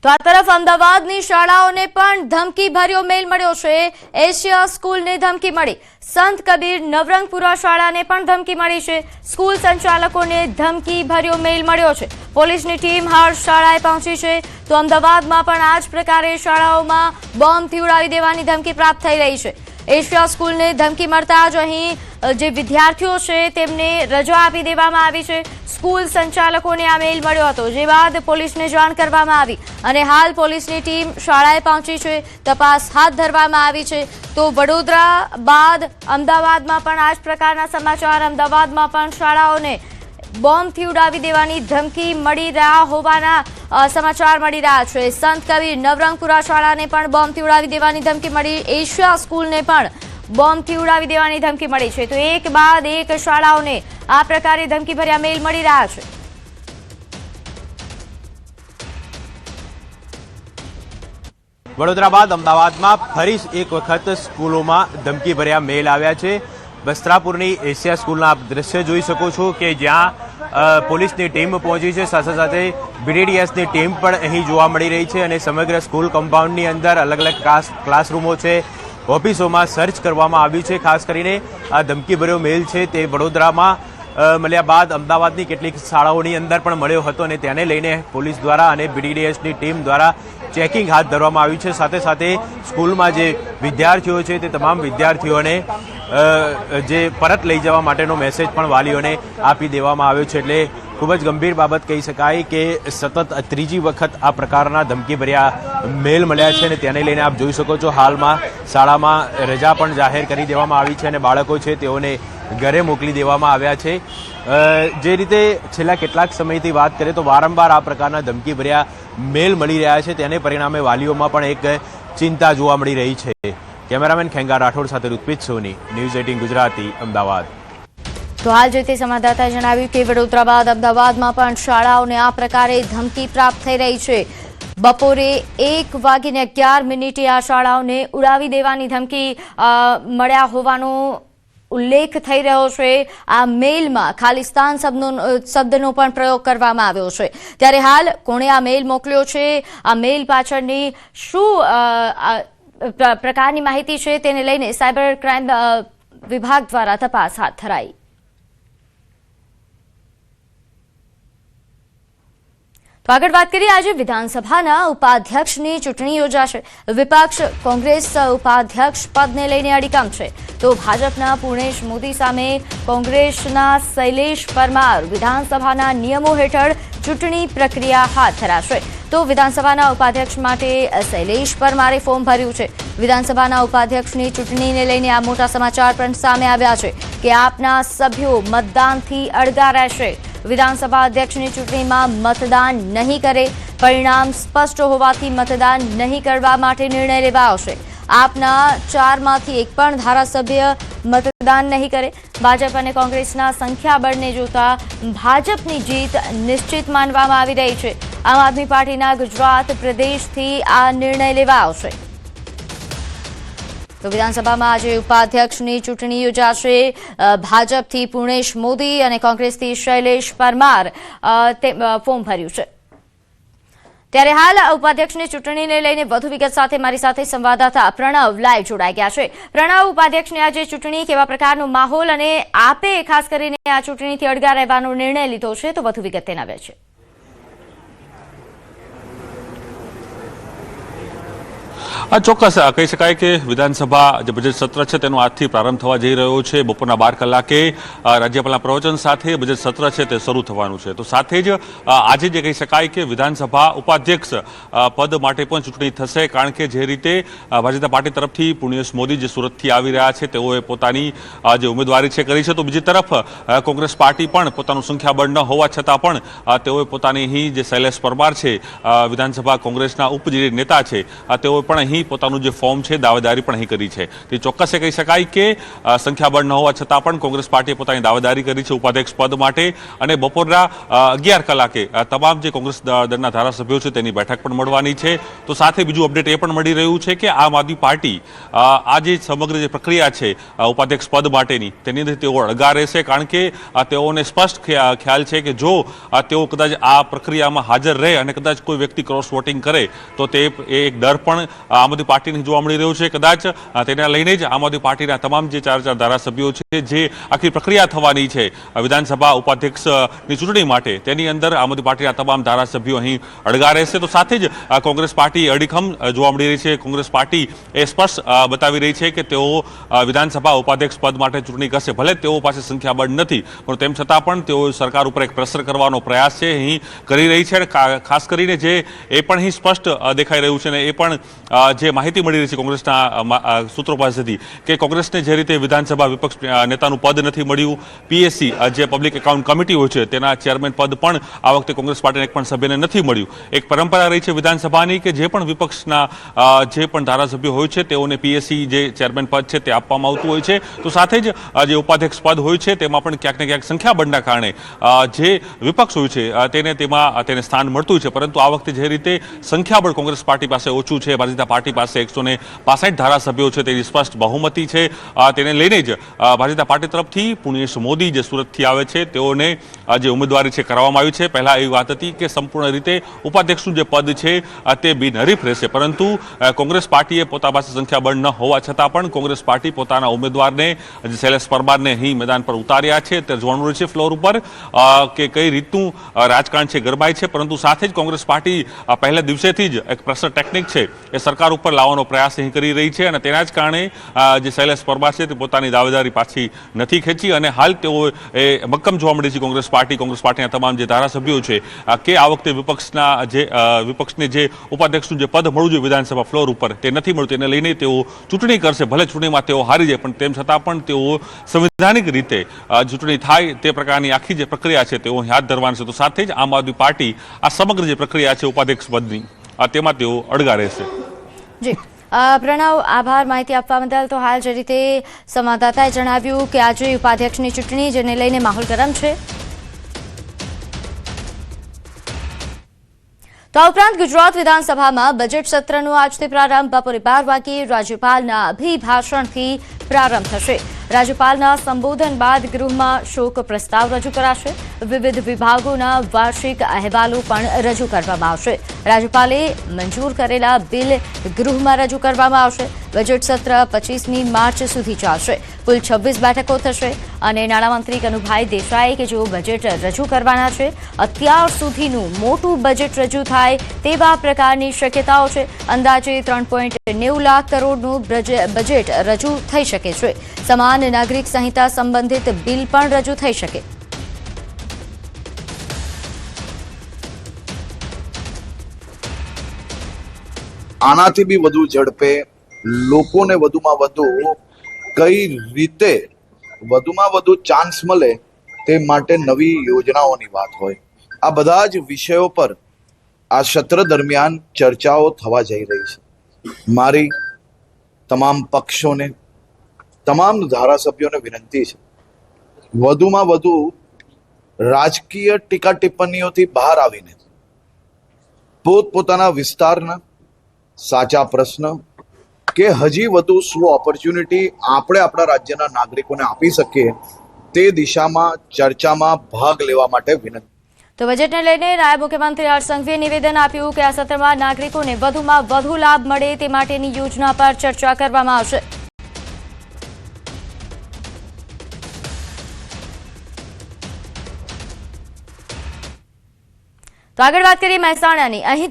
તો આ તરફ અમદાવાદની શાળાઓને પણ ધમકીભર્યો મેલ મળ્યો છે। એશિયા સ્કૂલને ધમકી મળી। સંત કબીર નવરંગપુરા શાળાને પણ ધમકી મળી છે। સ્કૂલ સંચાલકોને ધમકીભર્યો મેલ મળ્યો છે। પોલીસની ટીમ હાલ શાળાએ પહોંચી છે। તો અમદાવાદમાં પણ આ જ પ્રકારે શાળાઓમાં બોમ્બથી ઉડાવી દેવાની ધમકી પ્રાપ્ત થઈ રહી છે। એશિયા સ્કૂલને ધમકી મળતા જ અહીં જે વિદ્યાર્થીઓ છે તેમને રજા આપી દેવામાં આવી છે। સ્કૂલ સંચાલકોને આ મેલ મળ્યો હતો, જે બાદ પોલીસને જાણ કરવામાં આવી અને હાલ પોલીસની ટીમ શાળાએ પહોંચી છે। તપાસ હાથ ધરવામાં આવી છે। તો વડોદરા બાદ અમદાવાદમાં પણ આ જ પ્રકારના સમાચાર। અમદાવાદમાં પણ શાળાઓને બોમ્બથી ઉડાવી દેવાની ધમકી મળી રહ્યા હોવાના સમાચાર મળી રહ્યા છે। સંત કબીર નવરંગપુરા શાળાને પણ બોમ્બથી ઉડાવી દેવાની ધમકી મળી। એશિયા સ્કૂલને પણ બોમ્બથી ઉડાવી દેવાની ધમકી મળી છે। તો એક બાદ એક શાળાઓને આ પ્રકારે ધમકીભર્યા મેલ મળી રહ્યા છે। વડોદરા બાદ અમદાવાદમાં ફરી એક વખત સ્કૂલોમાં ધમકીભર્યા મેલ આવ્યા છે। વસ્ત્રાપુરની એશિયા સ્કૂલના આપ દ્રશ્ય જોઈ શકો છો કે જ્યાં પોલીસની ટીમ પહોંચી છે, સાથે સાથે BDDSની ટીમ પણ અહીં જોવા મળી રહી છે અને સમગ્ર સ્કૂલ કમ્પાઉન્ડની અંદર અલગ અલગ ક્લાસરૂમો છે, ઓફિસોમાં સર્ચ કરવામાં આવ્યું છે। ખાસ કરીને આ ધમકીભર્યો મેલ છે તે વડોદરામાં મળ્યા બાદ અમદાવાદની કેટલીક શાળાઓની અંદર પણ મળ્યો હતો અને તેને લઈને પોલીસ દ્વારા અને BDDSની ટીમ દ્વારા ચેકિંગ હાથ ધરવામાં આવ્યું છે। સાથે સાથે સ્કૂલમાં જે વિદ્યાર્થીઓ છે તે તમામ વિદ્યાર્થીઓને જે પરત લઈ જવા માટેનો મેસેજ પણ વાલીઓને આપી દેવામાં આવ્યો છે। એટલે ખૂબ જ ગંભીર બાબત કહી શકાય કે સતત ત્રીજી વખત આ પ્રકારના ધમકીભર્યા મેલ મળ્યા છે અને તેને લઈને આપ જોઈ શકો છો હાલમાં શાળામાં રજા પણ જાહેર કરી દેવામાં આવી છે અને બાળકો છે તેઓને ઘરે મોકલી દેવામાં આવ્યા છે। જે રીતે છેલ્લા કેટલાક સમયથી વાત કરીએ તો વારંવાર આ પ્રકારના ધમકીભર્યા મેલ મળી રહ્યા છે, તેને પરિણામે વાલીઓમાં પણ એક ચિંતા જોવા મળી રહી છે। કેમેરામેન ખેંગા રાઠોડ સાથે ઋત્વિજ સોની, ન્યૂઝ 18 ગુજરાતી, અમદાવાદ। તો હાલ જે તે સંવાદદાતાએ જણાવ્યું કે વડોદરા બાદ અમદાવાદમાં પણ શાળાઓને આ પ્રકારે ધમકી પ્રાપ્ત થઈ રહી છે। બપોરે 1:11 આ શાળાઓને ઉડાવી દેવાની ધમકી મળ્યા હોવાનો ઉલ્લેખ થઈ રહ્યો છે। આ મેલમાં ખાલિસ્તાન શબ્દનો પણ પ્રયોગ કરવામાં આવ્યો છે। ત્યારે હાલ કોણે આ મેલ મોકલ્યો છે, આ મેલ પાછળની શું પ્રકારની માહિતી છે તેને લઈને સાયબર ક્રાઇમ વિભાગ દ્વારા તપાસ હાથ ધરાઈ। તો આગળ વાત કરીએ, આજે વિધાનસભાના ઉપાધ્યક્ષની ચૂંટણી યોજાશે। વિપક્ષ કોંગ્રેસ ઉપાધ્યક્ષ પદને લઈને અડીકમ છે। તો ભાજપના પૂર્ણેશ મોદી સામે કોંગ્રેસના શૈલેષ પરમાર વિધાનસભાના નિયમો હેઠળ ચૂંટણી પ્રક્રિયા હાથ ધરાશે। તો વિધાનસભાના ઉપાધ્યક્ષ માટે શૈલેષ પરમારે ફોર્મ ભર્યું છે। વિધાનસભાના ઉપાધ્યક્ષની ચૂંટણીને લઈને આ મોટા સમાચાર પણ સામે આવ્યા છે કે આપના સભ્યો મતદાનથી અળગા રહેશે। વિધાનસભા અધ્યક્ષની ચૂંટણીમાં મતદાન નહીં કરે, પરિણામ સ્પષ્ટ હોવાથી મતદાન નહીં કરવા માટે નિર્ણય લેવાયો। આપના 4માંથી એક પણ ધારાસભ્ય મતદાન નહીં કરે। ભાજપ અને કોંગ્રેસના સંખ્યાબળને જોતા ભાજપની જીત નિશ્ચિત માનવામાં આવી રહી છે। આમ આદમી પાર્ટીના ગુજરાત પ્રદેશથી આ નિર્ણય લેવાયો છે। તો વિધાનસભામાં આજે ઉપાધ્યક્ષની ચૂંટણી યોજાશે। ભાજપથી પૂર્ણેશ મોદી અને કોંગ્રેસથી શૈલેષ પરમાર ફોર્મ ભર્યું છે। ત્યારે હાલ ઉપાધ્યક્ષની ચૂંટણીને લઈને વધુ વિગત સાથે મારી સાથે સંવાદદાતા પ્રણવ લાઈવ જોડાઈ ગયા છે। પ્રણવ, ઉપાધ્યક્ષની આજે ચૂંટણી, કેવા પ્રકારનો માહોલ અને આપે ખાસ કરીને આ ચૂંટણીથી અળગા રહેવાનો નિર્ણય લીધો છે, તો વધુ વિગત તેના વિશે। ચોક્કસ કહી શકાય કે વિધાનસભા જે બજેટ સત્ર છે તેનો આજથી પ્રારંભ થવા જઈ રહ્યો છે। બપોરના 12 કલાકે રાજ્યપાલના પ્રવચન સાથે બજેટ સત્ર છે તે શરૂ થવાનું છે। તો સાથે જ આજે જે કહી શકાય કે વિધાનસભા ઉપાધ્યક્ષ પદ માટે પણ ચૂંટણી થશે, કારણ કે જે રીતે ભારતીય જનતા પાર્ટી તરફથી પૂર્ણેશ મોદી જે સુરતથી આવી રહ્યા છે તેઓએ પોતાની જે ઉમેદવારી છે કરી છે, તો બીજી તરફ કોંગ્રેસ પાર્ટી પણ પોતાનું સંખ્યાબળ ન હોવા છતાં પણ તેઓએ પોતાની અહીં જે શૈલેષ પરમાર છે વિધાનસભા કોંગ્રેસના ઉપ જે નેતા છે તેઓએ પણ અહીં અહીં પોતાનું જે ફોર્મ છે દાવેદારી પણ અહીં કરી છે. તે ચોક્કસ કહી શકાય કે સંખ્યાબળ ન હોવા છતાં પણ કોંગ્રેસ પાર્ટીએ પોતાની દાવેદારી કરી છે ઉપાધ્યક્ષ પદ માટે. અને બપોરના 11 કલાકે તમામ જે કોંગ્રેસ દળના ધારાસભ્યો છે તેની બેઠક પણ મળવાની છે. તો સાથે બીજું અપડેટ એ પણ મળી રહ્યું છે કે આમ આદમી પાર્ટી આ જે સમગ્ર જે પ્રક્રિયા છે ઉપાધ્યક્ષ પદ માટેની તેની અંદર તેઓ અળગા રહેશે, કારણ કે તેઓને સ્પષ્ટ ખ્યાલ છે કે જો તેઓ કદાચ આ પ્રક્રિયામાં હાજર રહે અને કદાચ કોઈ વ્યક્તિ ક્રોસ વોટિંગ કરે તો તે એક ડર પણ આમ આદમી પાર્ટીને જોવા મળી રહ્યો છે. કદાચ તેને લઈને જ આમ આદમી પાર્ટીના તમામ જે 4 ધારાસભ્યો છે જે આખી પ્રક્રિયા થવાની છે વિધાનસભા ઉપાધ્યક્ષની ચૂંટણી માટે, તેની અંદર આમ આદમી પાર્ટીના તમામ ધારાસભ્યો અહીં અળગા રહેશે. તો સાથે જ કોંગ્રેસ પાર્ટી અડીખમ જોવા મળી રહી છે. કોંગ્રેસ પાર્ટી એ સ્પષ્ટ બતાવી રહી છે કે તેઓ વિધાનસભા ઉપાધ્યક્ષ પદ માટે ચૂંટણી કરશે. ભલે તેઓ પાસે સંખ્યાબળ નથી, પણ તેમ છતાં પણ તેઓ સરકાર ઉપર એક પ્રેશર કરવાનો પ્રયાસ છે અહીં કરી રહી છે. ખાસ કરીને જે એ પણ અહીં સ્પષ્ટ દેખાઈ રહ્યું છે અને એ પણ જે માહિતી મળી રહી છે કોંગ્રેસના સૂત્રો પાસેથી કે કોંગ્રેસને જે રીતે વિધાનસભા વિપક્ષ નેતાનું પદ નથી મળ્યું, પીએસસી જે પબ્લિક એકાઉન્ટ કમિટી હોય છે તેના ચેરમેન પદ પણ આ વખતે કોંગ્રેસ પાર્ટીના એક પણ સભ્યને નથી મળ્યું. એક પરંપરા રહી છે વિધાનસભાની કે જે પણ વિપક્ષના જે પણ ધારાસભ્યો હોય છે તેઓને પીએસસી જે ચેરમેન પદ છે તે આપવામાં આવતું હોય છે. તો સાથે જ જે ઉપાધ્યક્ષ પદ હોય છે તેમાં પણ ક્યાંક ને ક્યાંક સંખ્યાબળના કારણે જે વિપક્ષ હોય છે તેને સ્થાન મળતું હોય છે. પરંતુ આ વખતે જે રીતે સંખ્યાબળ કોંગ્રેસ પાર્ટી પાસે ઓછું છે, ભારતીય જનતા પાર્ટી પાસે 165 ધારાસભ્યો છે, તેની સ્પષ્ટ બહુમતી છે. તેને લઈને જ ભારતીય જનતા પાર્ટી તરફથી પુણ્યેશ મોદી જે સુરતથી આવે છે તેઓને જે ઉમેદવારી છે કરવામાં આવી છે. પહેલા એવી વાત હતી કે સંપૂર્ણ રીતે ઉપાધ્યક્ષનું જે પદ છે તે બિનહરીફ રહેશે, પરંતુ કોંગ્રેસ પાર્ટીએ પોતા પાસે સંખ્યાબળ ન હોવા છતાં પણ કોંગ્રેસ પાર્ટી પોતાના ઉમેદવારને શૈલેષ પરમારને અહીં મેદાન પર ઉતાર્યા છે. તે જોવાનું રહેશે ફ્લોર ઉપર કે કઈ રીતનું રાજકારણ છે ગરમાય છે. પરંતુ સાથે જ કોંગ્રેસ પાર્ટી પહેલા દિવસેથી જ એક પ્રેશર ટેકનિક છે એ સરકાર ઉપર લાવવાનો પ્રયાસ અહીં કરી રહી છે. અને તેના જ કારણે જે શૈલેષ પરમાર છે તે પોતાની દાવેદારી પાછી નથી ખેંચી અને હાલ તેઓ એ મક્કમ જોવા મળી છે કોંગ્રેસ પાર્ટીના તમામ જે ધારાસભ્યો છે કે આ વખતે વિપક્ષને જે ઉપાધ્યક્ષનું જે પદ મળવું જોઈએ વિધાનસભા ફ્લોર ઉપર તે નથી મળતું. તેને લઈને તેઓ ચૂંટણી કરશે. ભલે ચૂંટણીમાં તેઓ હારી જાય પણ તેમ છતાં પણ તેઓ સંવિધાનિક રીતે ચૂંટણી થાય તે પ્રકારની આખી જે પ્રક્રિયા છે તેઓ હાથ ધરવાની છે. તો સાથે જ આમ આદમી પાર્ટી આ સમગ્ર જે પ્રક્રિયા છે ઉપાધ્યક્ષ પદની તેમાં તેઓ અડગા રહેશે. જી પ્રણવ, આભાર માહિતી આપવા બદલ. તો હાલ જે રીતે સંવાદદાતાએ જણાવ્યું કે આજે ઉપાધ્યક્ષની ચૂંટણી જેને લઈને માહોલ ગરમ છે. તો આ ઉપરાંત ગુજરાત વિધાનસભામાં બજેટ સત્રનો આજથી પ્રારંભ બપોરે 12 વાગ્યે રાજ્યપાલના અભિભાષણથી પ્રારંભ થશે. રાજ્યપાલના સંબોધન બાદ ગૃહમાં શોક પ્રસ્તાવ રજૂ કરાશે. વિવિધ વિભાગોના વાર્ષિક અહેવાલો પણ રજૂ કરવામાં આવશે. રાજ્યપાલે મંજૂર કરેલા બિલ ગૃહમાં રજૂ કરવામાં આવશે. બજેટ સત્ર 25મી માર્ચ સુધી ચાલશે. કુલ 26 બેઠકો થશે અને નાણામંત્રી કનુભાઈ દેસાઈ કે જેઓ બજેટ રજૂ કરવાના છે, અત્યાર સુધીનું મોટું બજેટ રજૂ થાય તેવા પ્રકારની શક્યતાઓ છે. અંદાજે 3.90 લાખ કરોડનું બજેટ રજૂ થઈ શકે છે. સમાન નાગરિક સંહિતા સંબંધિત બિલ પણ રજૂ થઈ શકે. આનાથી બી વધુ ઝડપે લોકોને વધુમાં વધુ કઈ રીતે વધુમાં વધુ ચાન્સ મળે તે માટે નવી યોજનાઓની વાત હોય, આ બધા જ વિષયો પર આ સત્ર દરમિયાન ચર્ચાઓ થવા જઈ રહી છે. મારી તમામ પક્ષોને, તમામ ધારાસભ્યોને વિનંતી છે વધુમાં વધુ રાજકીય ટીકા ટિપ્પણીઓથી બહાર આવીને પોતપોતાના વિસ્તારના સાચા પ્રશ્ન કે હજી વધુ શું ઓપોર્ચ્યુનિટી આપણે આપણા રાજ્યના નાગરિકોને આપી શકીએ તે દિશામાં ચર્ચામાં ભાગ લેવા માટે વિનંતી. તો બજેટને લઈને નાયબ મુખ્યમંત્રી હર્ષ સંઘવીએ નિવેદન આપ્યું કે આ સત્રમાં નાગરિકોને વધુમાં વધુ લાભ મળે તે માટેની યોજના પર ચર્ચા કરવામાં આવશે. તો આગળ વાત કરીએ મહેસાણાની. અહીં